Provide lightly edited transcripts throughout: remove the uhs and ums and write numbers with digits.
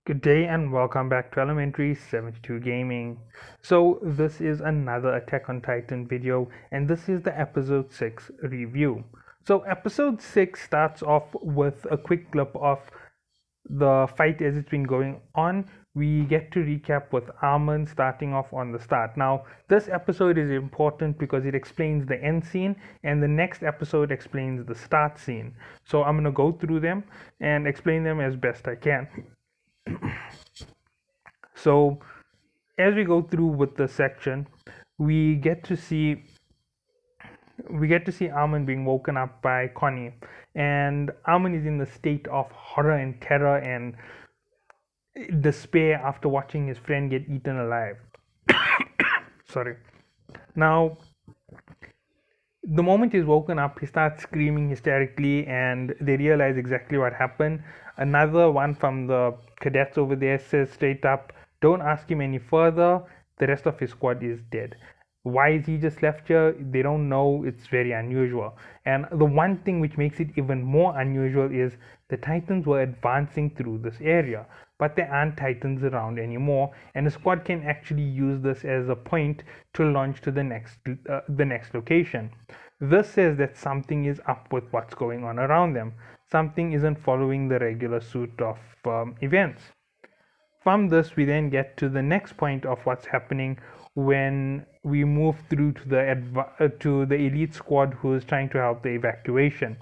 Good day and welcome back to Elementary 72 Gaming. So this is another Attack on Titan video and this is the episode 6 review. So episode 6 starts off with a quick clip of the fight as it's been going on. We get to recap with Armin starting off on the start. Now this episode is important because it explains the end scene and the next episode explains the start scene. So I'm going to go through them and explain them as best I can. So as we go through with the section, we get to see Armin being woken up by Connie, and Armin is in the state of horror and terror and despair after watching his friend get eaten alive. Sorry. Now, the moment he's woken up, he starts screaming hysterically, and they realize exactly what happened. Another one from the cadets over there says straight up, "Don't ask him any further. The rest of his squad is dead." Why is he just left here? They don't know. It's very unusual. And the one thing which makes it even more unusual is the Titans were advancing through this area, but there aren't Titans around anymore, and the squad can actually use this as a point to launch to the next location. This says that something is up with what's going on around them. Something isn't following the regular suit of events. From this, we then get to the next point of what's happening when we move through to the elite squad who is trying to help the evacuation.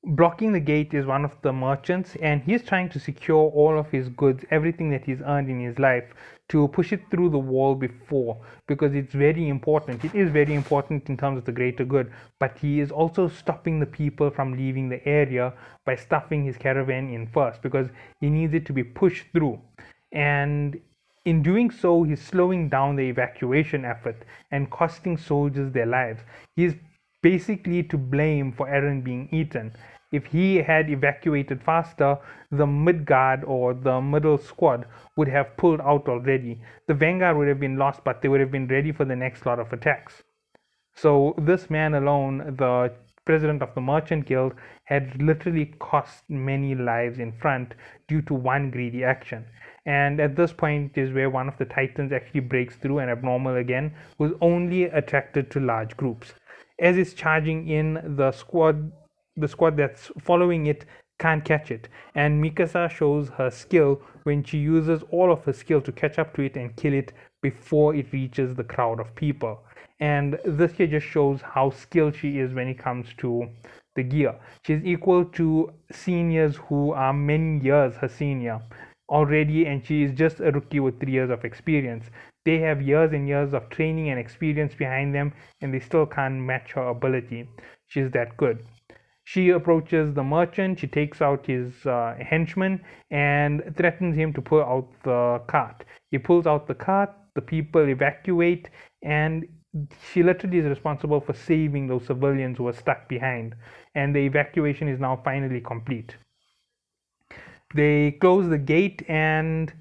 Blocking the gate is one of the merchants, and he's trying to secure all of his goods, everything that he's earned in his life, to push it through the wall before, because it's very important. It is very important in terms of the greater good, but he is also stopping the people from leaving the area by stuffing his caravan in first, because he needs it to be pushed through. And in doing so, he's slowing down the evacuation effort and costing soldiers their lives. He's basically to blame for Eren being eaten. If he had evacuated faster, the Midgard or the middle squad would have pulled out already. The Vanguard would have been lost, but they would have been ready for the next lot of attacks. So this man alone, the president of the Merchant Guild, had literally cost many lives in front due to one greedy action. And at this point is where one of the Titans actually breaks through, and Abnormal again, who's only attracted to large groups. As it's charging in, the squad that's following it can't catch it, and Mikasa shows her skill when she uses all of her skill to catch up to it and kill it before it reaches the crowd of people. And this here just shows how skilled she is when it comes to the gear. She's equal to seniors who are many years her senior already, and she is just a rookie with 3 years of experience. They have years and years of training and experience behind them, and they still can't match her ability. She's that good. She approaches the merchant, she takes out his henchman and threatens him to pull out the cart. He pulls out the cart, the people evacuate, and she literally is responsible for saving those civilians who were stuck behind. And the evacuation is now finally complete. They close the gate, and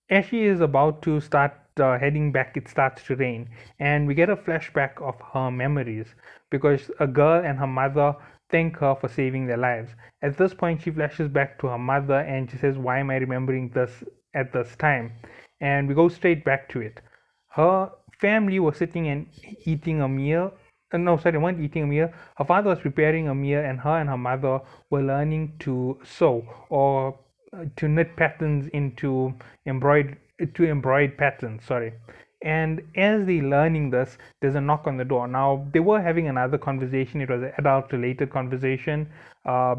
as she is about to start heading back, it starts to rain, and we get a flashback of her memories because a girl and her mother thank her for saving their lives. At this point, she flashes back to her mother and she says, "Why am I remembering this at this time?" And we go straight back to it. Her family was sitting and eating a meal. No, sorry, they weren't eating a meal. Her father was preparing a meal, and her mother were learning to sew or to knit patterns into embroid patterns. Sorry. And as they learning this, there's a knock on the door. Now they were having another conversation. It was an adult-related conversation.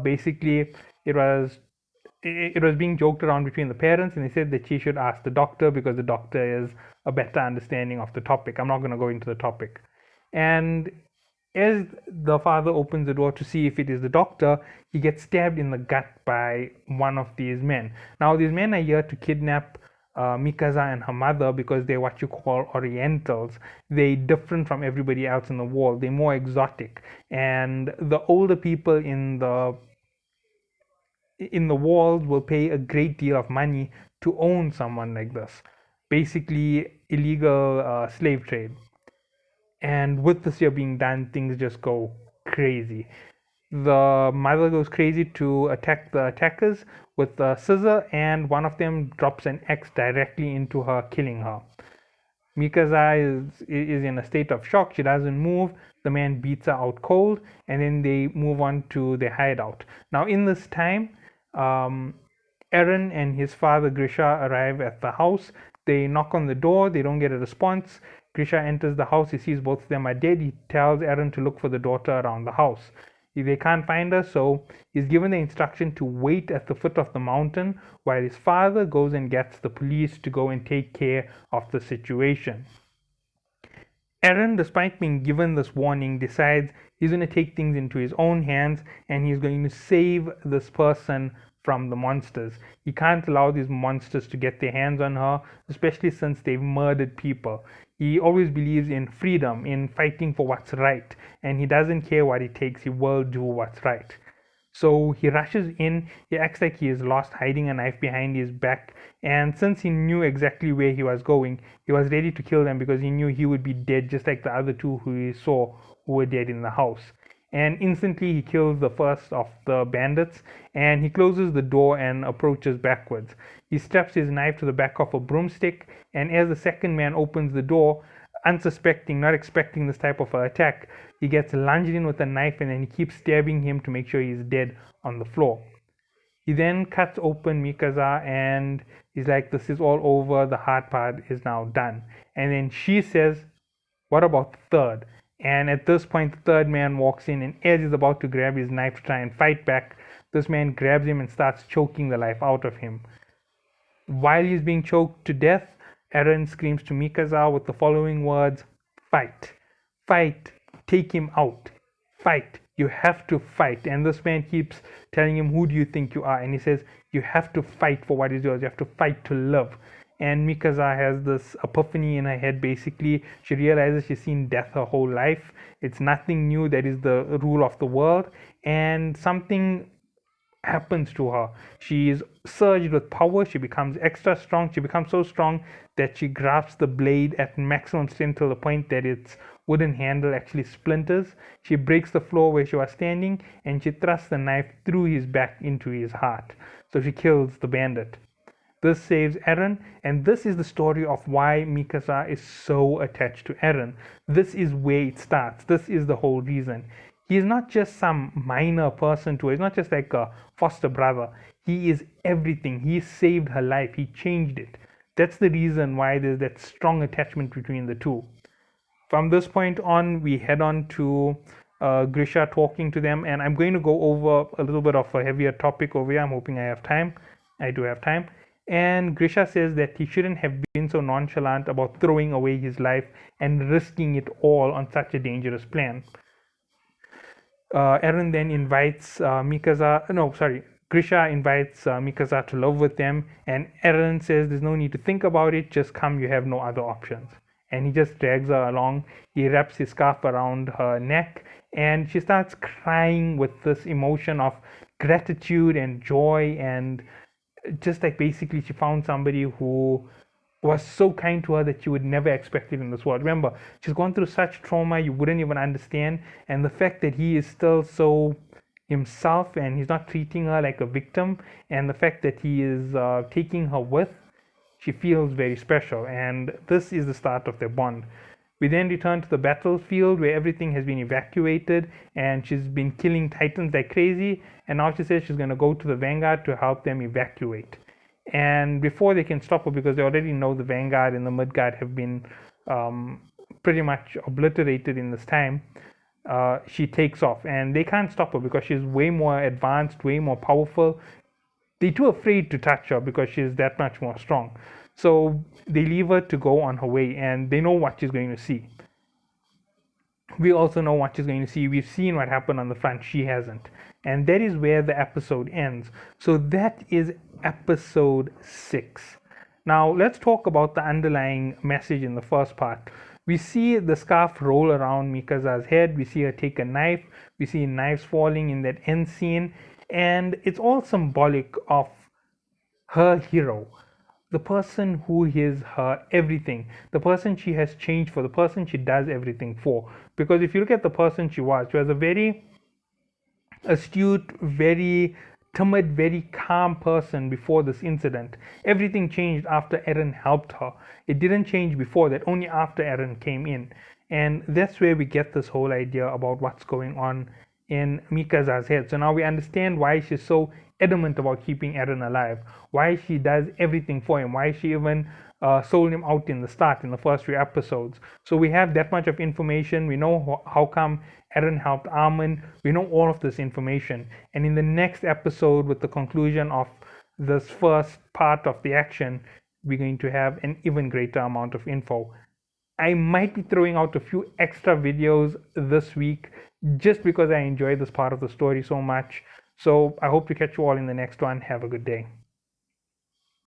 Basically, it was it was being joked around between the parents, and they said that she should ask the doctor because the doctor is a better understanding of the topic. I'm not going to go into the topic. And as the father opens the door to see if it is the doctor, he gets stabbed in the gut by one of these men. Now, these men are here to kidnap Mikasa and her mother because they're what you call Orientals. They're different from everybody else in the world. They're more exotic, and the older people in the world will pay a great deal of money to own someone like this. Basically, illegal slave trade. And with this year being done, things just go crazy. The mother goes crazy to attack the attackers with a scissor, and one of them drops an axe directly into her, killing her. Mikasa is in a state of shock. She doesn't move. The man beats her out cold, and then they move on to their hideout. Now, in this time, um, Eren and his father Grisha arrive at the house. They knock on the door. They don't get a response. Grisha enters the house. He sees both of them are dead. He tells Eren to look for the daughter around the house. They can't find her, so he's given the instruction to wait at the foot of the mountain while his father goes and gets the police to go and take care of the situation. Eren, despite being given this warning, decides he's going to take things into his own hands and he's going to save this person from the monsters. He can't allow these monsters to get their hands on her, especially since they've murdered people. He always believes in freedom, in fighting for what's right, and he doesn't care what it takes. He will do what's right. So he rushes in. He acts like he is lost, hiding a knife behind his back. And since he knew exactly where he was going, he was ready to kill them because he knew he would be dead, just like the other two who he saw who were dead in the house. And instantly he kills the first of the bandits, and he closes the door and approaches backwards. He straps his knife to the back of a broomstick, and as the second man opens the door, unsuspecting, not expecting this type of attack, he gets lunged in with a knife, and then he keeps stabbing him to make sure he's dead on the floor. He then cuts open Mikasa and he's like, this is all over, the hard part is now done. And then she says, what about the third? And at this point, the third man walks in, and as he's about to grab his knife to try and fight back, this man grabs him and starts choking the life out of him. While he's being choked to death, Eren screams to Mikasa with the following words, fight, fight, take him out, fight, you have to fight. And this man keeps telling him, who do you think you are? And he says, you have to fight for what is yours, you have to fight to live. And Mikasa has this epiphany in her head. Basically, she realizes she's seen death her whole life. It's nothing new, that is the rule of the world, and something happens to her. She is surged with power. She becomes extra strong. She becomes so strong that she grasps the blade at maximum strength to the point that its wooden handle actually splinters. She breaks the floor where she was standing, and she thrusts the knife through his back into his heart. So she kills the bandit. This saves Eren, and this is the story of why Mikasa is so attached to Eren. This is where it starts. This is the whole reason. He is not just some minor person to her. He's not just like a foster brother. He is everything. He saved her life. He changed it. That's the reason why there's that strong attachment between the two. From this point on, we head on to Grisha talking to them, and I'm going to go over a little bit of a heavier topic over here. I'm hoping I have time. I do have time. And Grisha says that he shouldn't have been so nonchalant about throwing away his life and risking it all on such a dangerous plan. Eren then invites Grisha invites Mikasa to live with them, and Eren says there's no need to think about it, just come, you have no other options. And he just drags her along. He wraps his scarf around her neck, and she starts crying with this emotion of gratitude and joy, and just like basically she found somebody who was so kind to her that she would never expect it in this world. Remember, she's gone through such trauma you wouldn't even understand, and the fact that he is still so himself and he's not treating her like a victim, and the fact that he is taking her with, she feels very special, and this is the start of their bond. We then return to the battlefield where everything has been evacuated, and she's been killing titans like crazy, and now she says she's going to go to the Vanguard to help them evacuate. And before they can stop her, because they already know the Vanguard and the Midgard have been pretty much obliterated in this time, she takes off, and they can't stop her because she's way more advanced, way more powerful. They're too afraid to touch her because she's that much more strong. So they leave her to go on her way, and they know what she's going to see. We also know what she's going to see. We've seen what happened on the front. She hasn't. And that is where the episode ends. So that is episode 6. Now let's talk about the underlying message in the first part. We see the scarf roll around Mikasa's head. We see her take a knife. We see knives falling in that end scene. And it's all symbolic of her hero, the person who is her everything, the person she has changed for, the person she does everything for. Because if you look at the person she was a very astute, very timid, very calm person before this incident. Everything changed after Eren helped her. It didn't change before that, only after Eren came in. And that's where we get this whole idea about what's going on in Mikaza's head. So now we understand why she's so adamant about keeping Eren alive, why she does everything for him, why she even sold him out in the start, in the first few episodes. So we have that much of information. We know how come Eren helped Armin. We know all of this information. And in the next episode, with the conclusion of this first part of the action, we're going to have an even greater amount of info. I might be throwing out a few extra videos this week just because I enjoy this part of the story so much. So I hope to catch you all in the next one. Have a good day.